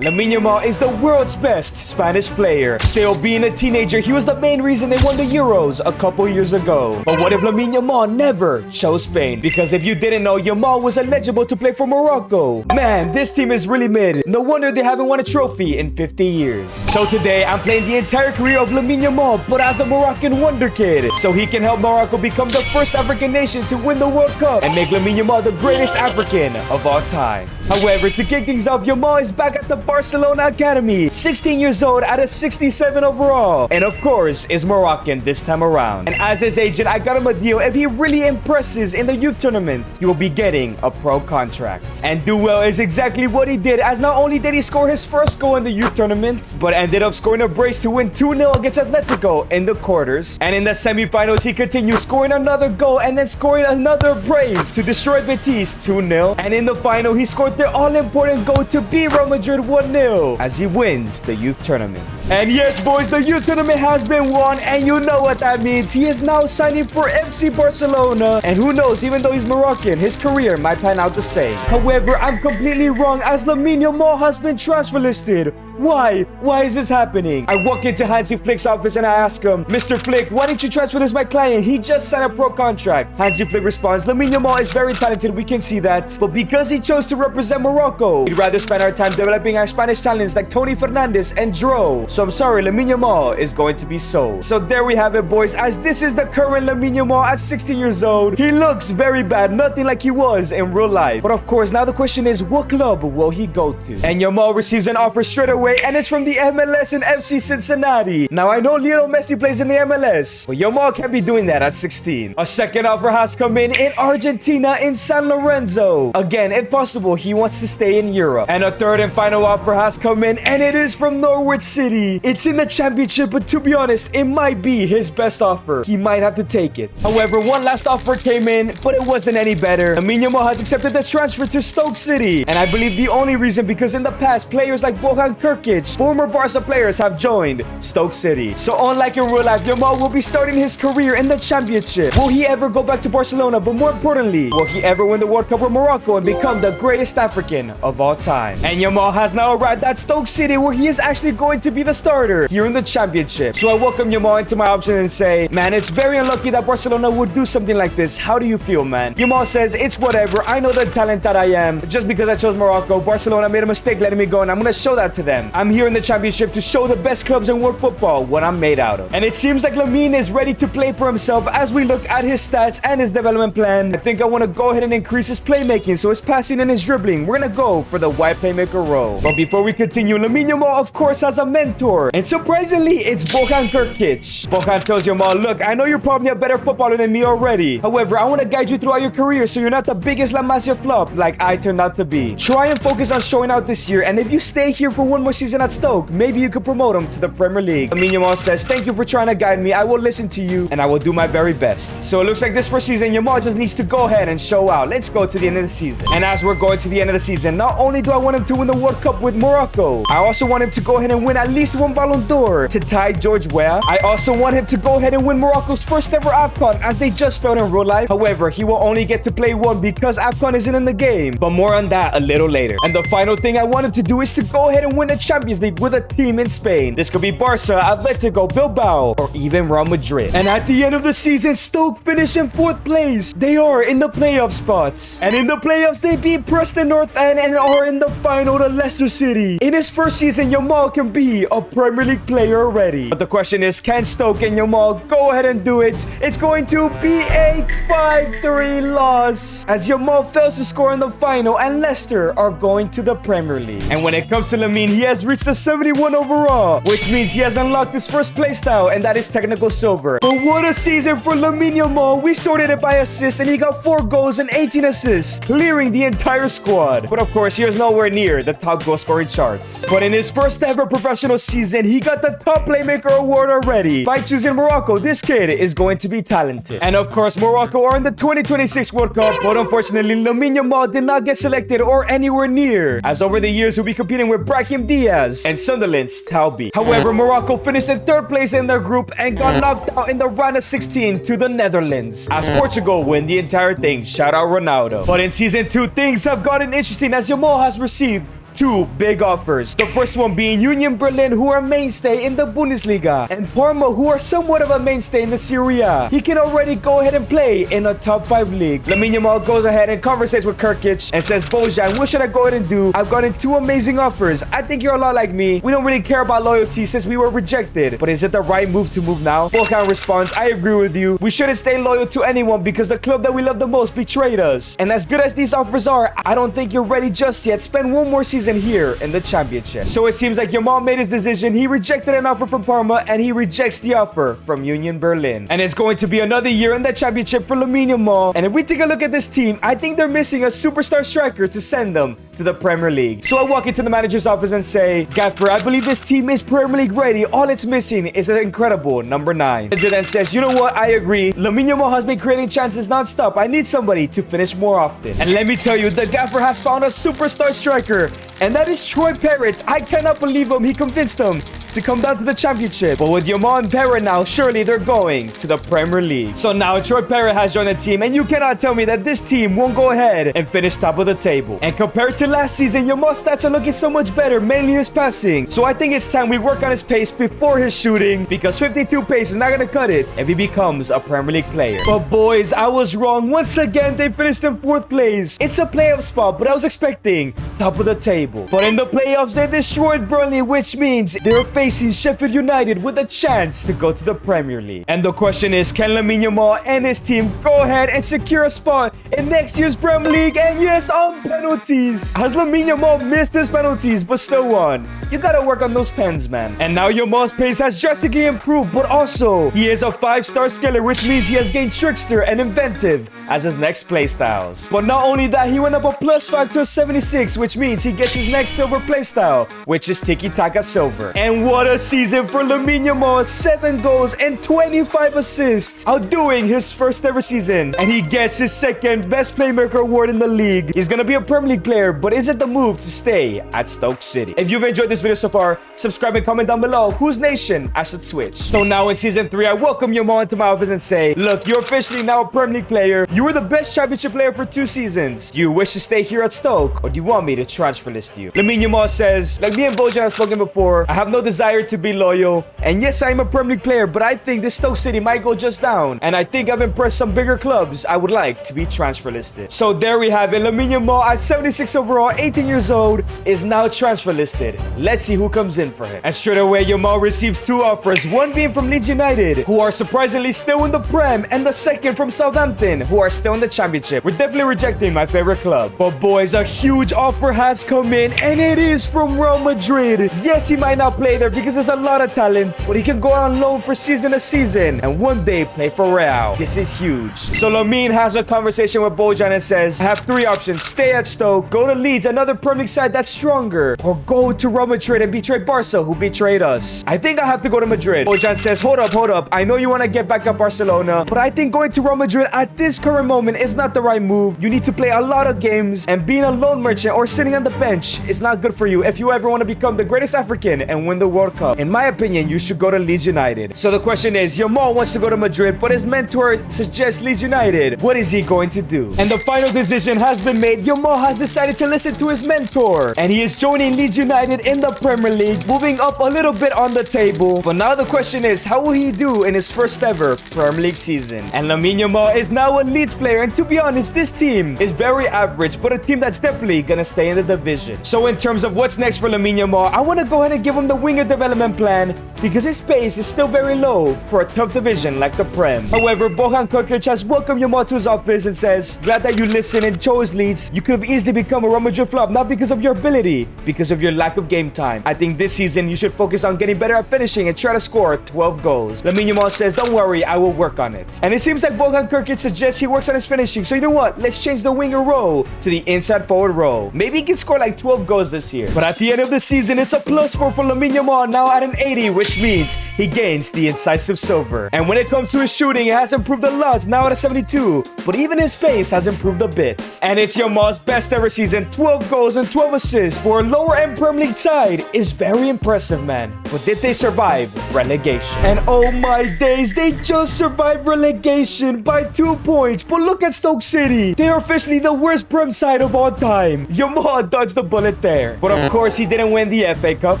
Lamine Yamal is the world's best Spanish player. Still being a teenager, he was the main reason they won the Euros a couple years ago. But what if Lamine Yamal never chose Spain? Because if you didn't know, Yamal was eligible to play for Morocco. Man, this team is really mid. No wonder they haven't won a trophy in 50 years. So today, I'm playing the entire career of Lamine Yamal, but as a Moroccan wonder kid, so he can help Morocco become the first African nation to win the World Cup and make Lamine Yamal the greatest African of all time. However, to kick things off, Yamal is back at the Barcelona Academy, 16 years old at a 67 overall, and of course is Moroccan this time around. And as his agent, I got him a deal. If he really impresses in the youth tournament, he will be getting a pro contract. And do well is exactly what he did, as not only did he score his first goal in the youth tournament, but ended up scoring a brace to win 2-0 against Atletico in the quarters. And in the semifinals, he continued scoring another goal and then scoring another brace to destroy Betis 2-0. And in the final, he scored the all-important goal to beat Real Madrid 1-0 as he wins the youth tournament. And yes, boys, the youth tournament has been won, and you know what that means. He is now signing for FC Barcelona, and who knows, even though he's Moroccan, his career might pan out the same. However, I'm completely wrong, as Lamine Yamal has been transfer listed. Why? Why is this happening? I walk into Hansi Flick's office and I ask him, Mr. Flick, why didn't you transfer this my client? He just signed a pro contract. Hansi Flick responds, Lamine Yamal is very talented, we can see that. But because he chose to represent Morocco, we'd rather spend our time developing our Spanish talents like Tony Fernandez and Dro. So I'm sorry, Lamine Yamal is going to be sold. So there we have it, boys, as this is the current Lamine Yamal at 16 years old. He looks very bad, nothing like he was in real life. But of course, now the question is, what club will he go to? And Yamal receives an offer straight away, and it's from the MLS and FC Cincinnati. Now, I know Lionel Messi plays in the MLS, but Yamal can't be doing that at 16. A second offer has come in Argentina in San Lorenzo. Again, if possible, he wants to stay in Europe. And a third and final offer has come in, and it is from Norwich City. It's in the championship, but to be honest, it might be his best offer. He might have to take it. However, one last offer came in, but it wasn't any better. Lamine Yamal has accepted the transfer to Stoke City, and I believe the only reason because in the past, players like Bojan Krkic, former Barca players, have joined Stoke City. So unlike in real life, Yamal will be starting his career in the championship. Will he ever go back to Barcelona? But more importantly, will he ever win the World Cup with Morocco and become the greatest African of all time? And Yamal has now arrived at Stoke City, where he is actually going to be the starter here in the championship. So I welcome Yamal into my option and say, man, it's very unlucky that Barcelona would do something like this. How do you feel, man? Yamal says, it's whatever. I know the talent that I am. Just because I chose Morocco, Barcelona made a mistake letting me go, and I'm going to show that to them. I'm here in the championship to show the best clubs in world football what I'm made out of. And it seems like Lamine is ready to play for himself. As we look at his stats and his development plan, I think I want to go ahead and increase his playmaking, so his passing and his dribbling. We're going to go for the wide playmaker role. But before we continue, Lamine Yamal, of course, has a mentor. And surprisingly, it's Bojan Krkic. Bojan tells Yamal, look, I know you're probably a better footballer than me already. However, I want to guide you throughout your career so you're not the biggest La Masia flop like I turned out to be. Try and focus on showing out this year, and if you stay here for one more season at Stoke, maybe you could promote him to the Premier League. Lamine Yamal says, thank you for trying to guide me. I will listen to you, and I will do my very best. So it looks like this first season, Yamal just needs to go ahead and show out. Let's go to the end of the season. And as we're going to the end of the season, not only do I want him to win the World Cup with Morocco, I also want him to go ahead and win at least one Ballon d'Or to tie George Weah. I also want him to go ahead and win Morocco's first ever AFCON, as they just failed in real life. However, he will only get to play one because AFCON isn't in the game. But more on that a little later. And the final thing I want him to do is to go ahead and win the Champions League with a team in Spain. This could be Barca, Atletico, Bilbao, or even Real Madrid. And at the end of the season, Stoke finished in 4th place. They are in the playoff spots. And in the playoffs, they beat Preston North End and are in the final to Leicester City. In his first season, Yamal can be a Premier League player already. But the question is, can Stoke and Yamal go ahead and do it? It's going to be a 5-3 loss, as Yamal fails to score in the final and Leicester are going to the Premier League. And when it comes to Lamine, he has reached the 71 overall, which means he has unlocked his first playstyle, and that is technical silver. But what a season for Lamine Yamal. We sorted it by assists, and he got 4 goals and 18 assists, clearing the entire squad. But of course, he was nowhere near the top goal scoring charts. But in his first ever professional season, he got the top playmaker award already. By choosing Morocco, this kid is going to be talented. And of course, Morocco are in the 2026 World Cup, but unfortunately, Lamine Yamal did not get selected or anywhere near, as over the years he'll be competing with Brahim Diaz and Sunderland's Talbi. However, Morocco finished in 3rd place in their group and got knocked out in the round of 16 to the Netherlands, as Portugal win the entire thing. Shout out Ronaldo. But in season 2, things have gotten interesting, as Yamal has received two big offers. The first one being Union Berlin, who are a mainstay in the Bundesliga, and Parma, who are somewhat of a mainstay in the Serie A. He can already go ahead and play in a top 5 league. Lamine Yamal goes ahead and conversates with Kirkic and says, Bojan, what should I go ahead and do? I've gotten 2 amazing offers. I think you're a lot like me. We don't really care about loyalty since we were rejected. But is it the right move to move now? Bojan responds, I agree with you. We shouldn't stay loyal to anyone because the club that we love the most betrayed us. And as good as these offers are, I don't think you're ready just yet. Spend one more season here in the championship. So it seems like Yamal made his decision. He rejected an offer from Parma and he rejects the offer from Union Berlin. And it's going to be another year in the championship for Lamine Yamal. And if we take a look at this team, I think they're missing a superstar striker to send them to the Premier League. So I walk into the manager's office and say, Gaffer, I believe this team is Premier League ready. All it's missing is an incredible number 9. The manager then says, you know what? I agree. Lamine Yamal has been creating chances non-stop. I need somebody to finish more often. And let me tell you, the Gaffer has found a superstar striker, and that is Troy Parrott. I cannot believe him. He convinced them to come down to the championship. But with Yamal and Parrott now, surely they're going to the Premier League. So now Troy Parrott has joined the team, and you cannot tell me that this team won't go ahead and finish top of the table. And compared to last season, Yamal's stats are looking so much better, mainly his passing. So I think it's time we work on his pace before his shooting, because 52 pace is not going to cut it if he becomes a Premier League player. But boys, I was wrong. Once again, they finished in 4th place. It's a playoff spot, but I was expecting top of the table. But in the playoffs, they destroyed Burnley, which means they're facing Sheffield United with a chance to go to the Premier League. And the question is, can Lamine Yamal and his team go ahead and secure a spot in next year's Premier League? And yes, on penalties. Has Lamine Yamal missed his penalties but still won? You gotta work on those pens, man. And now Yamal's pace has drastically improved, but also he is a 5-star skiller, which means he has gained trickster and inventive as his next playstyles. But not only that, he went up a +5 to a 76, which means he gets his next silver playstyle, which is tiki-taka silver. And what a season for Lamine Yamal, 7 goals and 25 assists, outdoing his first ever season. And he gets his 2nd best playmaker award in the league. He's gonna be a Premier League player, but is it the move to stay at Stoke City? If you've enjoyed this video so far, subscribe and comment down below whose nation I should switch. So now in season 3, I welcome Yamal into my office and say, look, you're officially now a Premier League player. You were the best championship player for 2 seasons. Do you wish to stay here at Stoke, or do you want me to transfer list you? Lamine Yamal says, like me and Bojan have spoken before, I have no desire to be loyal. And yes, I'm a Premier League player, but I think this Stoke City might go just down. And I think I've impressed some bigger clubs. I would like to be transfer listed. So there we have it. Lamine Yamal at 76 overall, 18 years old, is now transfer listed. Let's see who comes in for him. And straight away, Yamal receives 2 offers, one being from Leeds United, who are surprisingly still in the Prem, and the second from Southampton, who are still in the championship. We're definitely rejecting my favorite club. But boys, a huge offer has come in, and it is from Real Madrid. Yes, he might not play there because there's a lot of talent, but he can go on loan for season to season and one day play for Real. This is huge. So Lamine has a conversation with Bojan and says, I have 3 options. Stay at Stoke, go to Leeds, another Premier League side that's stronger, or go to Real Madrid and betray Barca, who betrayed us. I think I have to go to Madrid. Bojan says, hold up. I know you want to get back at Barcelona, but I think going to Real Madrid at this current moment is not the right move. You need to play a lot of games, and being a loan merchant or sitting on the bench is not good for you if you ever want to become the greatest African and win the World Cup. In my opinion, you should go to Leeds United. So the question is, Yamal wants to go to Madrid, but his mentor suggests Leeds United. What is he going to do? And the final decision has been made. Yamal has decided to listen to his mentor, and he is joining Leeds United in the Premier League, moving up a little bit on the table. But now the question is, how will he do in his first ever Premier League season? And Lamine Yamal is now a Leeds player, and to be honest, this team is very average, but a team that's definitely gonna stay in the division. So in terms of what's next for Lamine Yamal, I want to go ahead and give him the winger development plan, because his pace is still very low for a tough division like the Prem. However, Bojan Kirkic has welcomed Yamal to his office and says, glad that you listened and chose Leeds. You could have easily become a Real Madrid flop, not because of your ability, because of your lack of game time. I think this season you should focus on getting better at finishing and try to score 12 goals. Lamine Yamal says, don't worry, I will work on it. And it seems like Bojan Kirkic suggests he works on his finishing, so you know what? Let's change the winger role to the inside forward role. Maybe he can score like 12 goals this year. But at the end of the season, it's a +4 for Lamine Yamal, now at an 80, which means he gains the incisive silver. And when it comes to his shooting, it has improved a lot, now at a 72. But even his pace has improved a bit. And it's Yamal's best ever season, 12 goals and 12 assists for a lower end Premier League side is very impressive, man. But did they survive relegation? And oh my days, they just survived relegation by 2 points. much, but look at Stoke City. They are officially the worst Prem side of all time. Yamal dodged the bullet there. But of course, he didn't win the FA Cup,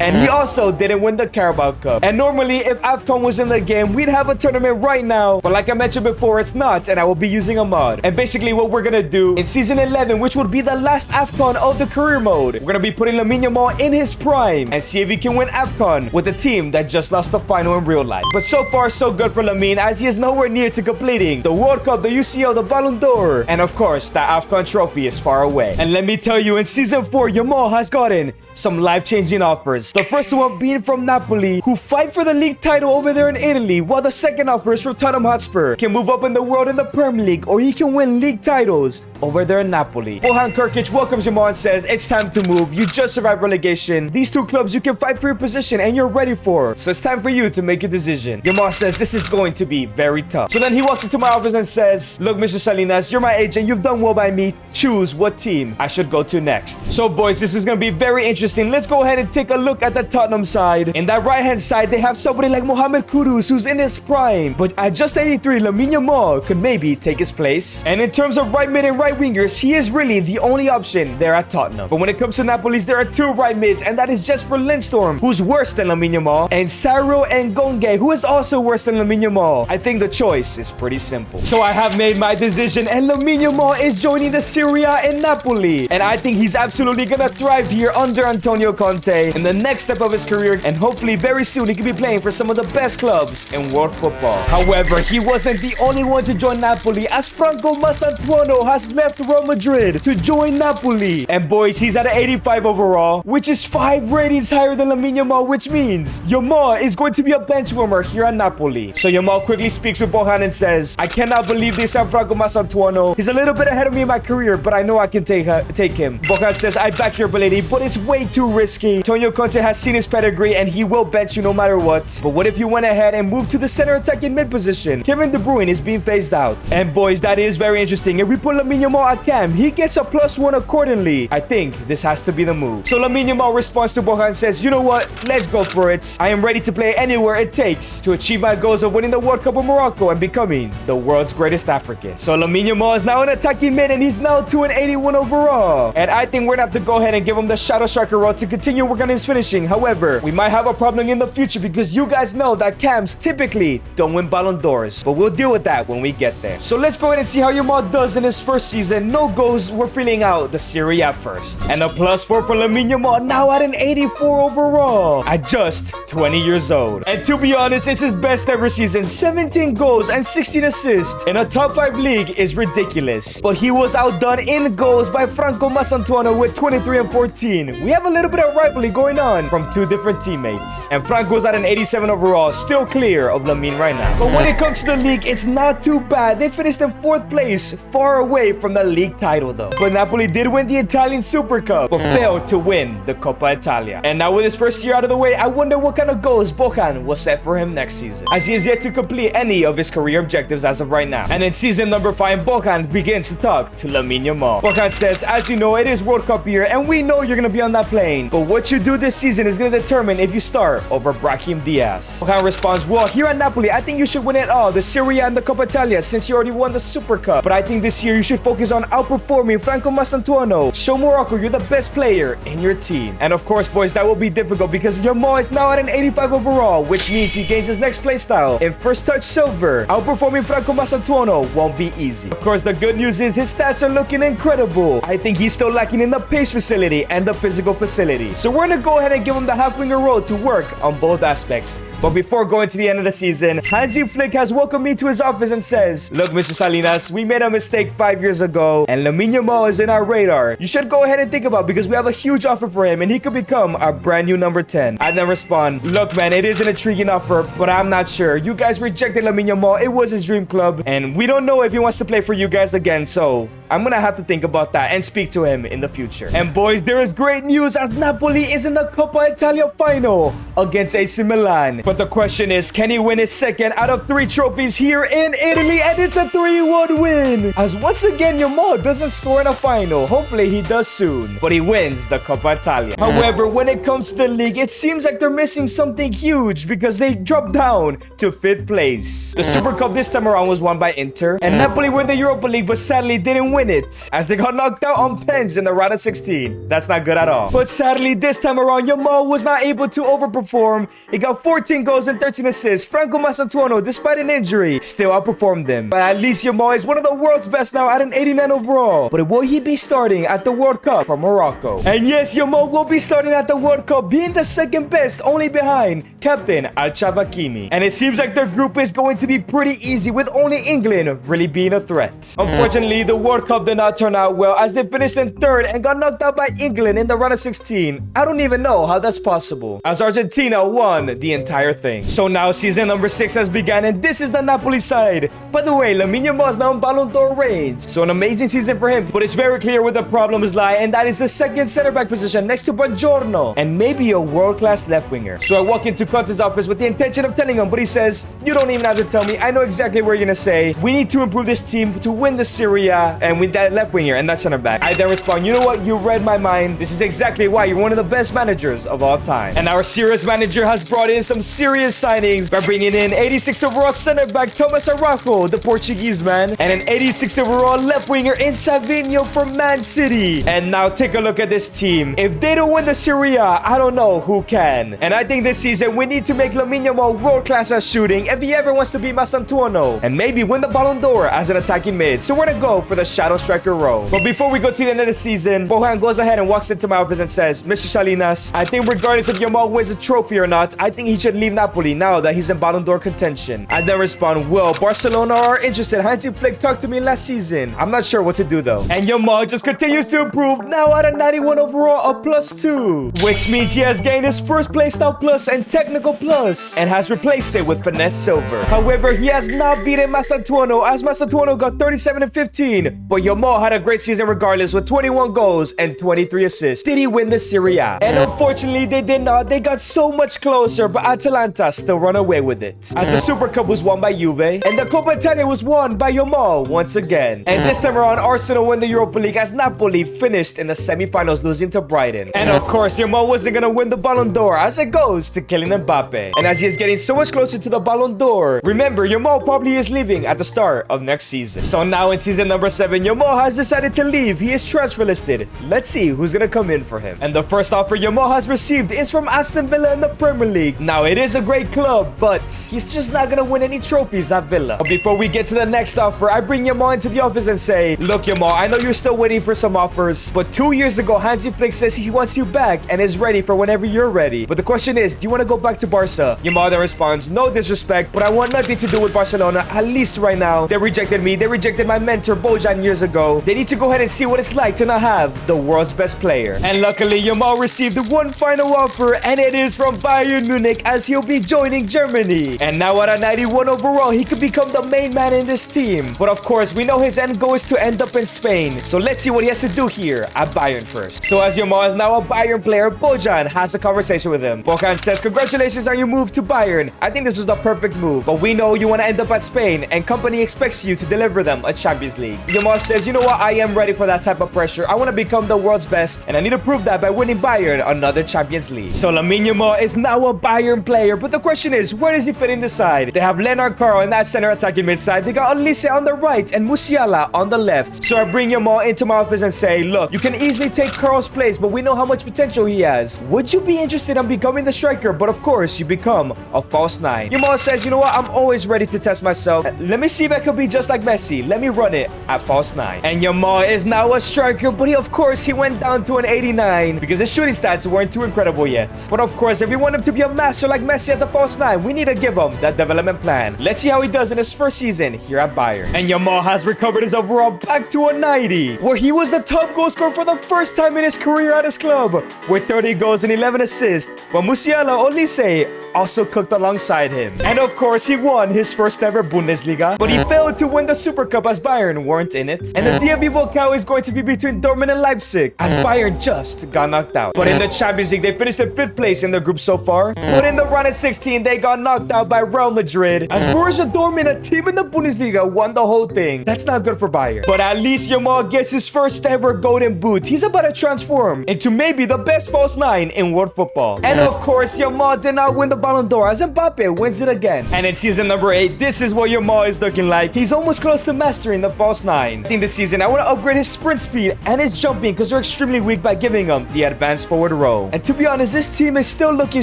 and he also didn't win the Carabao Cup. And normally, if AFCON was in the game, we'd have a tournament right now. But like I mentioned before, it's not, and I will be using a mod. And basically what we're gonna do in Season 11, which would be the last AFCON of the career mode, we're gonna be putting Lamine Yamal in his prime and see if he can win AFCON with a team that just lost the final in real life. But so far, so good for Lamine, as he is nowhere near to completing the World Cup, the UCL, the Ballon d'Or, and of course, the AFCON trophy is far away. And let me tell you, in Season 4, Yamal has gotten some life-changing offers. The first one being from Napoli, who fight for the league title over there in Italy, while the second offer is from Tottenham Hotspur. Can move up in the world in the Premier League, or he can win league titles over there in Napoli. Bojan Krkic welcomes Yamal and says, it's time to move. You just survived relegation. These two clubs you can fight for your position and you're ready for. So it's time for you to make your decision. Yamal says this is going to be very tough. So then he walks into my office and says, look, Mr. Salinas, you're my agent. You've done well by me. Choose what team I should go to next. So boys, this is going to be very interesting. Let's go ahead and take a look at the Tottenham side. In that right-hand side, they have somebody like Mohamed Kudus, who's in his prime. But at just 83, Lamine Yamal could maybe take his place. And in terms of right mid and right wingers, he is really the only option there at Tottenham. But when it comes to Napoli's, there are two right mids, and that is Jesper Lindstrom, who's worse than Lamine Yamal, and Cyril Ngonge, who is also worse than Lamine Yamal. I think the choice is pretty simple. So I have made my decision, and Lamine Yamal is joining the Serie A in Napoli. And I think he's absolutely gonna thrive here under Antonio Conte in the next step of his career, and hopefully very soon he could be playing for some of the best clubs in world football. However, he wasn't the only one to join Napoli, as Franco Masantuono has left Real Madrid to join Napoli. And boys, he's at an 85 overall, which is 5 ratings higher than Lamine Yamal, which means Yamal is going to be a bench warmer here at Napoli. So Yamal quickly speaks with Bojan and says, I cannot believe this on Franco Masantuono. He's a little bit ahead of me in my career, but I know I can take him. Bojan says, I back your ability, but it's way too risky. Antonio Conte has seen his pedigree and he will bench you no matter what. But what if you went ahead and moved to the center attacking mid position? Kevin De Bruyne is being phased out. And boys, that is very interesting. If we put Lamine Yamal at cam, he gets a +1 accordingly. I think this has to be the move. So Lamine Yamal responds to Bojan and says, you know what? Let's go for it. I am ready to play anywhere it takes to achieve my goals of winning the World Cup of Morocco and becoming the world's greatest African. So Lamine Yamal is now an attacking mid and he's now to an 81 overall. And I think we're gonna have to go ahead and give him the shadow striker role to continue working on his finishing. However, we might have a problem in the future because you guys know that cams typically don't win Ballon d'Ors. But we'll deal with that when we get there. So let's go ahead and see how Yamal does in his first season. No goals, we're filling out the Serie A first. And a +4 for Lamine Yamal, now at an 84 overall at just 20 years old. And to be honest, it's his best ever season. 17 goals and 16 assists in a top 5 league is ridiculous. But he was outdone in goals by Franco Masantuono with 23 and 14. We have a little bit of rivalry going on from two different teammates. And Franco's at an 87 overall, still clear of Lamine right now. But when it comes to the league, it's not too bad. They finished in 4th place, far away from the league title though. But Napoli did win the Italian Super Cup, but failed to win the Coppa Italia. And now with his first year out of the way, I wonder what kind of goals Bojan will set for him next season, as he is yet to complete any of his career objectives as of right now. And in season number 5, Bojan begins to talk to Lamine Yamal. Bojan says, as you know, it is World Cup year, and we know you're going to be on that plane. But what you do this season is going to determine if you start over Brahim Diaz. Bojan responds, well, here at Napoli, I think you should win it all, the Serie A and the Coppa Italia, since you already won the Super Cup. But I think this year you should focus on outperforming Franco Masantuono. Show Morocco you're the best player in your team. And of course, boys, that will be difficult because Yamal is now at an 85 overall, which means he gains his next playstyle in first touch silver. Outperforming Franco Masantuono won't be easy. Of course, the good news is his stats are looking incredible. I think he's still lacking in the pace facility and the physical facility. So we're going to go ahead and give him the half-winger role to work on both aspects. But before going to the end of the season, Hansi Flick has welcomed me to his office and says, look, Mr. Salinas, we made a mistake 5 years ago, and Lamine Yamal is in our radar. You should go ahead and think about it because we have a huge offer for him, and he could become our brand new number 10. I then respond, look, man, it is an intriguing offer, but I'm not sure. You guys rejected Lamine Yamal. It was his dream club, and we don't know if he wants to play for you guys again, so I'm gonna have to think about that and speak to him in the future. And boys, there is great news as Napoli is in the Coppa Italia final against AC Milan. But But the question is, can he win his second out of 3 trophies here in Italy? And it's a 3-1 win. As once again, Yamal doesn't score in a final. Hopefully he does soon. But he wins the Coppa Italia. However, when it comes to the league, it seems like they're missing something huge because they dropped down to 5th place. The Super Cup this time around was won by Inter. And Napoli won the Europa League, but sadly didn't win it, as they got knocked out on pens in the round of 16. That's not good at all. But sadly, this time around, Yamal was not able to overperform. He got 14 goals and 13 assists. Franco Masantuono, despite an injury, still outperformed them. But at least Yamal is one of the world's best now at an 89 overall. But will he be starting at the World Cup for Morocco? And yes, Yamal will be starting at the World Cup, being the second best, only behind captain Al-Chavakimi. And it seems like their group is going to be pretty easy, with only England really being a threat. Unfortunately, the World Cup did not turn out well, as they finished in 3rd and got knocked out by England in the round of 16. I don't even know how that's possible, as Argentina won the entire thing. So now season number 6 has begun, and this is the Napoli side. By the way, Lamine Yamal is now in Ballon d'Or range, so an amazing season for him. But it's very clear where the problems lie, and that is the second center back position next to Buongiorno, and maybe a world-class left winger. So I walk into Conte's office with the intention of telling him, but he says, you don't even have to tell me. I know exactly what you're gonna say. We need to improve this team to win the Serie A, and with that left winger and that center back. I then respond, you know what? You read my mind. This is exactly why you're one of the best managers of all time. And our serious manager has brought in some serious signings by bringing in 86 overall center back Thomas Araujo, the Portuguese man, and an 86 overall left winger in Savinho from Man City. And now take a look at this team. If they don't win the Serie A, I don't know who can. And I think this season we need to make Lamine Yamal world-class at shooting if he ever wants to beat Masantuono, and maybe win the Ballon d'Or as an attacking mid. So we're gonna go for the shadow striker role. But before we go to the end of the season, Bojan goes ahead and walks into my office and says, Mr. Salinas, I think regardless if Yamal wins a trophy or not, I think he should leave Napoli now that he's in Ballon d'Or contention. I then respond, well, Barcelona are interested. Hansi Flick talked to me last season. I'm not sure what to do though. And Yamal just continues to improve, now at a 91 overall, a +2, which means he has gained his first playstyle plus and technical plus, and has replaced it with finesse silver. However, he has not beaten Masantuono, as Masantuono got 37 and 15, but Yamal had a great season regardless with 21 goals and 23 assists. Did he win the Serie A? And unfortunately, they did not. They got so much closer, but Atalanta still run away with it, as the Super Cup was won by Juve, and the Coppa Italia was won by Yamal once again. And this time around, Arsenal won the Europa League, as Napoli finished in the semi-finals, losing to Brighton. And of course, Yamal wasn't gonna win the Ballon d'Or, as it goes to Kylian Mbappe. And as he is getting so much closer to the Ballon d'Or, remember, Yamal probably is leaving at the start of next season. So now in season number 7, Yamal has decided to leave. He is transfer listed. Let's see who's gonna come in for him. And the first offer Yamal has received is from Aston Villa in the Premier League. Now, it is a great club, but he's just not gonna win any trophies at Villa. But before we get to the next offer, I bring Yamal into the office and say, look, Yamal, I know you're still waiting for some offers, but 2 years ago, Hansi Flick says he wants you back and is ready for whenever you're ready. But the question is, do you want to go back to Barca? Yamal then responds, no disrespect, but I want nothing to do with Barcelona, at least right now. They rejected me. They rejected my mentor, Bojan, years ago. They need to go ahead and see what it's like to not have the world's best player. And luckily, Yamal received one final offer, and it is from Bayern Munich, as he'll be joining Germany. And now at a 91 overall, he could become the main man in this team. But of course, we know his end goal is to end up in Spain. So let's see what he has to do here at Bayern first. So as Yamal is now a Bayern player, Bojan has a conversation with him. Bojan says, congratulations on your move to Bayern. I think this was the perfect move, but we know you want to end up at Spain, and company expects you to deliver them a Champions League. Yamal says, you know what, I am ready for that type of pressure. I want to become the world's best, and I need to prove that by winning Bayern another Champions League. So Lamine Yamal is now a Bayern player, but the question is, where does he fit in the side? They have Lennart Carl in that center attacking mid-side. They got Olise on the right and Musiala on the left. So I bring Yamal into my office and say, look, you can easily take Carl's place, but we know how much potential he has. Would you be interested in becoming the striker? But of course, you become a false nine. Yamal says, you know what, I'm always ready to test myself. Let me see if I could be just like Messi. Let me run it at false nine. And Yamal is now a striker, but of course, he went down to an 89 because his shooting stats weren't too incredible yet. But of course, if we want him to be a master like Messi at the false nine, we need to give him that development plan. Let's see how he does in his first season here at Bayern. And Yamal has recovered his overall back to a 90, where he was the top goal scorer for the first time in his career at his club, with 30 goals and 11 assists, while Musiala Olise also cooked alongside him. And of course, he won his first ever Bundesliga, but he failed to win the Super Cup as Bayern weren't in it. And the DFB Pokal is going to be between Dortmund and Leipzig, as Bayern just got knocked out. But in the Champions League, they finished in 5th place in their group so far. But in the round of 16, they got knocked out by Real Madrid. As Borussia Dortmund, a team in the Bundesliga, won the whole thing. That's not good for Bayern. But at least Yamal gets his first ever golden boot. He's about to transform into maybe the best false nine in world football. And of course, Yamal did not win the Ballon d'Or as Mbappe wins it again. And in season number 8, this is what Yamal is looking like. He's almost close to mastering the false nine. In this season, I want to upgrade his sprint speed and his jumping because they're extremely weak by giving him the advanced forward row. And to be honest, this team is still looking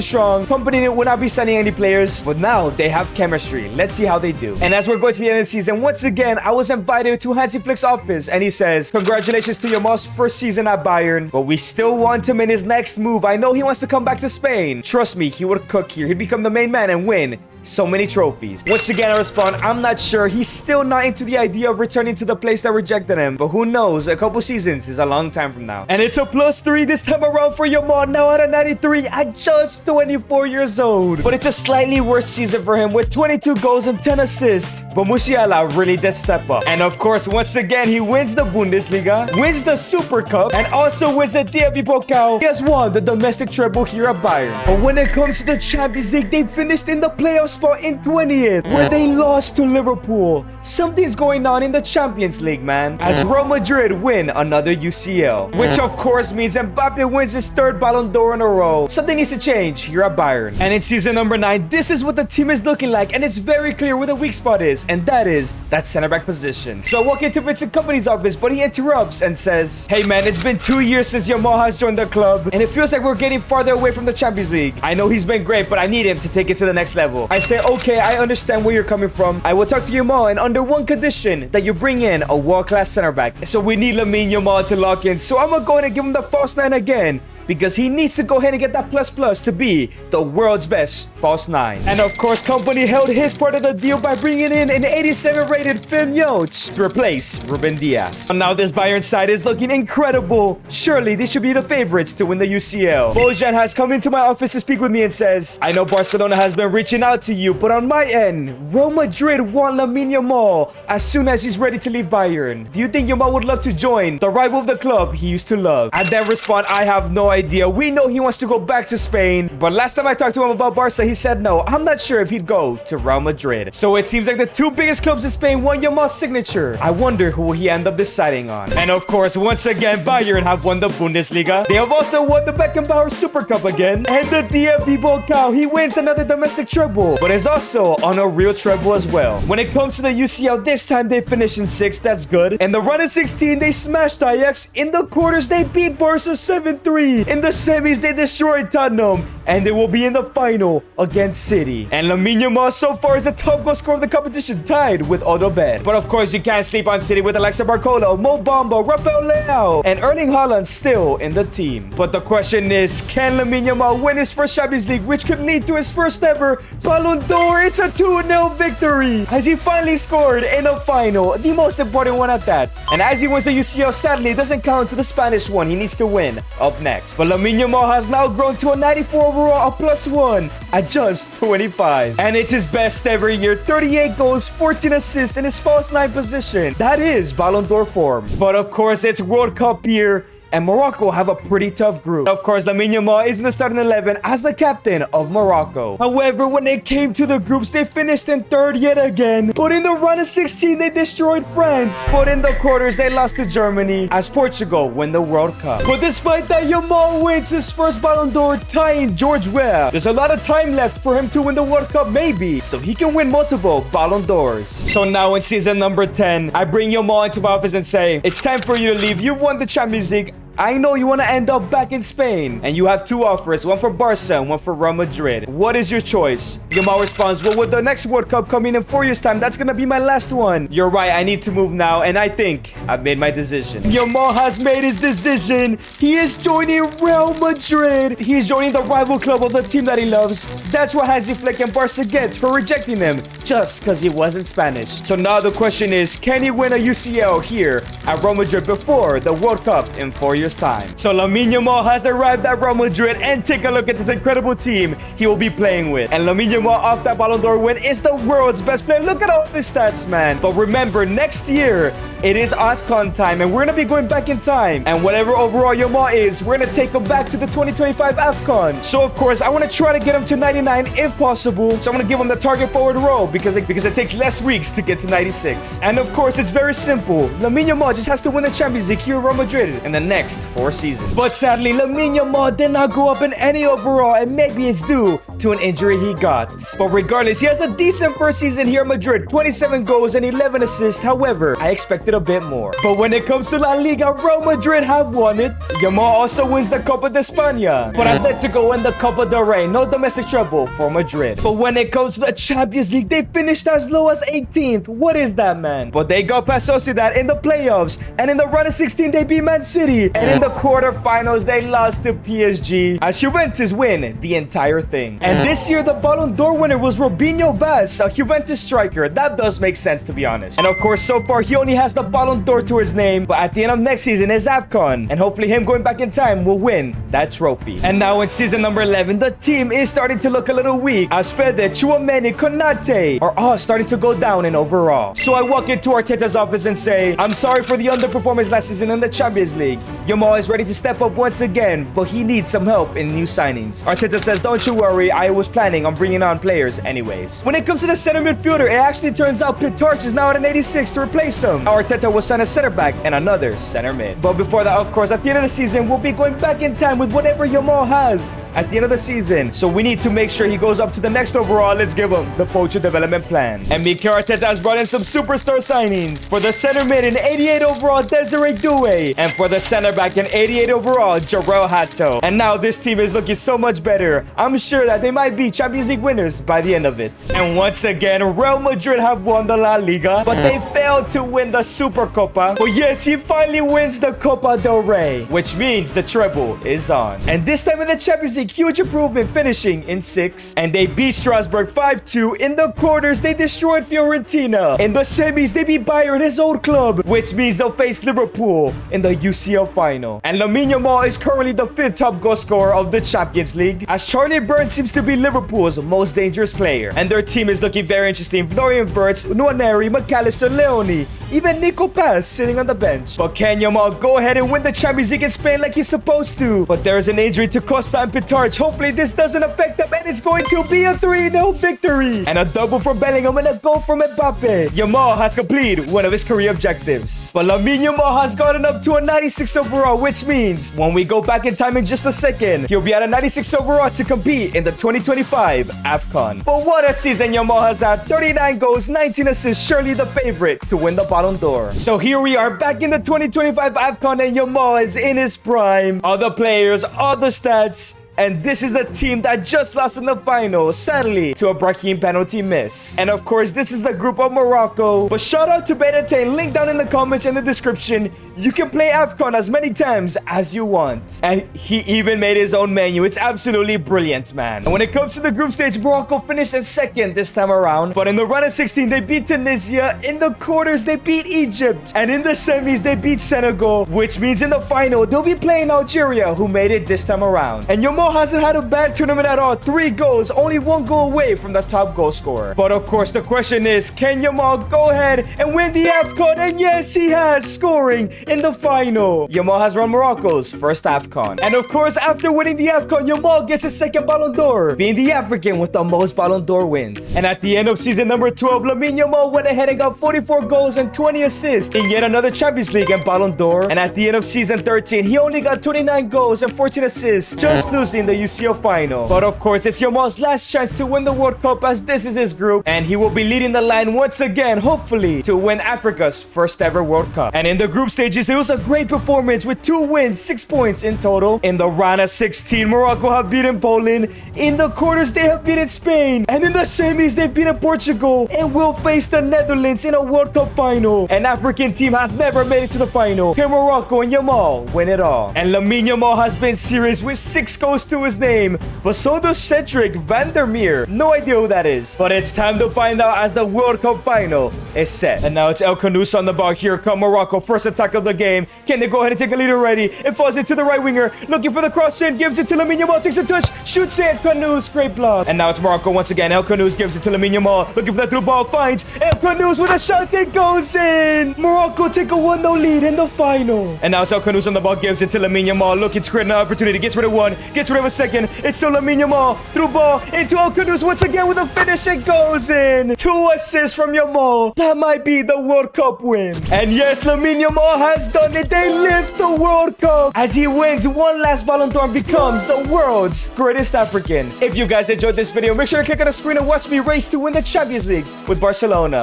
strong. Company will not be signing any players, but now they have chemistry. Let's see how they do. And as we're going to the end of the season, once again, I was invited to Hansi Flick's office and he says, congratulations to Yamal's first season at Bayern, but we still want him in his next move. I know he wants to come back to Spain. Trust me, he would cook here. He'd become the main man and win so many trophies. Once again, I respond, I'm not sure. He's still not into the idea of returning to the place that rejected him. But who knows? A couple seasons is a long time from now. And it's a +3 this time around for Yamal. Now at a 93 at just 24 years old. But it's a slightly worse season for him with 22 goals and 10 assists. But Musiala really did step up. And of course, once again, he wins the Bundesliga, wins the Super Cup, and also wins the DFB Pokal. He has won the domestic treble here at Bayern. But when it comes to the Champions League, they finished in the playoffs spot in 20th, where they lost to Liverpool. Something's going on in the Champions League, man. As Real Madrid win another UCL, which of course means Mbappe wins his 3rd Ballon d'Or in a row. Something needs to change here at Bayern. And in season number 9, this is what the team is looking like, and it's very clear where the weak spot is, and that is that center back position. So I walk into Vincent Kompany's office, but he interrupts and says, hey man, it's been 2 years since Yamal has joined the club, and it feels like we're getting farther away from the Champions League. I know he's been great, but I need him to take it to the next level. I say, okay, I understand where you're coming from. I will talk to Yamal, and under one condition, that you bring in a world-class center back. So we need Lamine Yamal to lock in. So I'm gonna go ahead and give him the false 9 again, because he needs to go ahead and get that plus to be the world's best false 9. And of course, Kompany held his part of the deal by bringing in an 87 rated Finn Yoch to replace Ruben Diaz. And now this Bayern side is looking incredible. Surely they should be the favorites to win the UCL. Bojan has come into my office to speak with me and says, I know Barcelona has been reaching out to you, but on my end, Real Madrid want Lamine Yamal as soon as he's ready to leave Bayern. Do you think Yamal would love to join the rival of the club he used to love? And then respond, I have no idea. We know he wants to go back to Spain, but last time I talked to him about Barca, he said no. I'm not sure if he'd go to Real Madrid. So it seems like the 2 biggest clubs in Spain want Yamal's signature. I wonder who will he end up deciding on. And of course, once again, Bayern have won the Bundesliga. They have also won the Beckenbauer Super Cup again, and the DFB Pokal. He wins another domestic treble, but is also on a real treble as well. When it comes to the UCL, this time they finished in 6th. That's good. In the run of 16, they smashed Ajax. In the quarters, they beat Barca 7-3. In the semis, they destroyed Tottenham, and they will be in the final against City. And Lamine Yamal so far is the top goal scorer of the competition, tied with Odobed. But of course, you can't sleep on City with Alexa Barcola, Mo Bamba, Rafael Leao, and Erling Haaland still in the team. But the question is, can Lamine Yamal win his first Champions League, which could lead to his first ever Ballon d'Or? It's a 2-0 victory, as he finally scored in a final, the most important one at that. And as he wins the UCL, sadly, it doesn't count to the Spanish one. He needs to win up next. But Lamine Yamal has now grown to a 94 overall, a +1 at just 25. And it's his best ever year. 38 goals, 14 assists in his false 9 position. That is Ballon d'Or form. But of course, it's World Cup year, and Morocco have a pretty tough group. Of course, Lamine Yamal is in the starting 11 as the captain of Morocco. However, when it came to the groups, they finished in 3rd yet again. But in the run of 16, they destroyed France. But in the quarters, they lost to Germany as Portugal win the World Cup. But despite that, Yamal wins his first Ballon d'Or, tying George Weah. There's a lot of time left for him to win the World Cup, maybe, so he can win multiple Ballon d'Ors. So now in season number 10, I bring Yamal into my office and say, it's time for you to leave. You've won the Champions League. I know you want to end up back in Spain, and you have 2 offers, one for Barca and one for Real Madrid. What is your choice? Yamal responds, well, with the next World Cup coming in 4 years' time, that's going to be my last one. You're right, I need to move now, and I think I've made my decision. Yamal has made his decision. He is joining Real Madrid. He is joining the rival club of the team that he loves. That's what Hansi Flick and Barca get for rejecting him just because he wasn't Spanish. So now the question is, can he win a UCL here at Real Madrid before the World Cup in 4 years? years' time. So Lamine Yamal has arrived at Real Madrid, and take a look at this incredible team he will be playing with. And Lamine Yamal, off that Ballon d'Or win, is the world's best player. Look at all his stats, man. But remember, next year, it is AFCON time, and we're going to be going back in time. And whatever overall Yamal is, we're going to take him back to the 2025 AFCON. So, of course, I want to try to get him to 99 if possible. So I'm going to give him the target forward role because it takes less weeks to get to 96. And, of course, it's very simple. Lamine Yamal just has to win the Champions League here at Real Madrid in the next 4 seasons. But sadly, Lamine Yamal did not go up in any overall, and maybe it's due to an injury he got. But regardless, he has a decent first season here at Madrid. 27 goals and 11 assists. However, I expected a bit more. But when it comes to La Liga, Real Madrid have won it. Yamal also wins the Copa de España. But Atletico win the Copa del Rey. No domestic trouble for Madrid. But when it comes to the Champions League, they finished as low as 18th. What is that, man? But they got past Sociedad in the playoffs. And in the round of 16, they beat Man City. And in the quarterfinals, they lost to PSG. As Juventus win the entire thing. And this year, the Ballon d'Or winner was Robinho Vaz, a Juventus striker. That does make sense, to be honest. And of course, so far, he only has the Ballon d'Or to his name. But at the end of next season is AFCON. And hopefully him going back in time will win that trophy. And now in season number 11, the team is starting to look a little weak, as Fede, Tchouameni, Konate are all starting to go down in overall. So I walk into Arteta's office and say, I'm sorry for the underperformance last season in the Champions League. Yamal is ready to step up once again, but he needs some help in new signings. Arteta says, don't you worry, I was planning on bringing on players anyways. When it comes to the center midfielder, it actually turns out Pitarch is now at an 86 to replace him. Arteta will sign a center back and another center mid. But before that, of course, at the end of the season, we'll be going back in time with whatever Yamal has at the end of the season. So we need to make sure he goes up to the next overall. Let's give him the Poacher development plan. And Mikel Arteta has brought in some superstar signings. For the center mid, an 88 overall, Desiree Doué. And for the center back, an 88 overall, Jarrell Hato. And now this team is looking so much better. I'm sure that they might be Champions League winners by the end of it. And once again, Real Madrid have won the La Liga, but they failed to win the Supercopa. But yes, he finally wins the Copa del Rey, which means the treble is on. And this time in the Champions League, huge improvement, finishing in 6th. And they beat Strasbourg 5-2. In the quarters, they destroyed Fiorentina. In the semis, they beat Bayern, his old club, which means they'll face Liverpool in the UCL final. And Lamine Yamal is currently the 5th top goal scorer of the Champions League, as Charlie Burns seems to be Liverpool's most dangerous player. And their team is looking very interesting. Florian Wirtz, Nwaneri, McAllister, Leone, even Nico Paz sitting on the bench. But can Yamal go ahead and win the Champions League in Spain like he's supposed to? But there's an injury to Costa and Pitarch. Hopefully this doesn't affect them, and it's going to be a 3-0 victory. And a double from Bellingham and a goal from Mbappe. Yamal has completed one of his career objectives. But Lamine Yamal has gotten up to a 96 overall, which means when we go back in time in just a second, he'll be at a 96 overall to compete in the 2025 AFCON. But what a season Yamal has had. 39 goals, 19 assists, surely the favorite to win the Ballon d'Or. So here we are back in the 2025 AFCON, and Yamal is in his prime. All the players, all the stats. And this is the team that just lost in the final, sadly, to a Brahim penalty miss. And of course, this is the group of Morocco. But shout out to Benetton, link down in the comments and the description. You can play AFCON as many times as you want. And he even made his own menu. It's absolutely brilliant, man. And when it comes to the group stage, Morocco finished in 2nd this time around. But in the round of 16, they beat Tunisia. In the quarters, they beat Egypt. And in the semis, they beat Senegal. Which means in the final, they'll be playing Algeria, who made it this time around. And Yamal hasn't had a bad tournament at all. 3 goals, only 1 goal away from the top goal scorer. But of course, the question is, can Yamal go ahead and win the AFCON? And yes, he has, scoring in the final. Yamal has won Morocco's first AFCON. And of course, after winning the AFCON, Yamal gets his 2nd Ballon d'Or, being the African with the most Ballon d'Or wins. And at the end of season number 12, Lamine Yamal went ahead and got 44 goals and 20 assists in yet another Champions League and Ballon d'Or. And at the end of season 13, he only got 29 goals and 14 assists, just losing the UCL final. But of course, it's Yamal's last chance to win the World Cup, as this is his group, and he will be leading the line once again, hopefully, to win Africa's first ever World Cup. And in the group stages, it was a great performance with 2 wins, 6 points in total. In the round of 16, Morocco have beaten Poland. In the quarters, they have beaten Spain. And in the semis, they've beaten Portugal and will face the Netherlands in a World Cup final. An African team has never made it to the final. Can Morocco and Yamal win it all? And Lamine Yamal has been serious with 6 goals, close to his name, but so does Cedric Vandermeer. No idea who that is. But it's time to find out as the World Cup final is set. And now it's El Khanous on the ball. Here come Morocco. First attack of the game. Can they go ahead and take a lead already? It falls into the right winger. Looking for the cross in. Gives it to Lamine Yamal. Takes a touch. Shoots it. Khanous. Great block. And now it's Morocco once again. El Khanous gives it to Lamine Yamal. Looking for that through ball. Finds El Khanous with a shot. It goes in. Morocco take a 1-0 lead in the final. And now it's El Khanous on the ball. Gives it to Lamine Yamal. Looking to create an opportunity. Gets rid of one. Gets rid of a second. It's still Lamine Yamal. Through ball into El Khanous once again with a finish. It goes in. 2 assists from Yamal. That might be the World Cup win. And yes, Lamine Yamal has done it. They lift the World Cup as he wins one last Ballon d'Or and becomes the world's greatest African. If you guys enjoyed this video, make sure to click on the screen and watch me race to win the Champions League with Barcelona.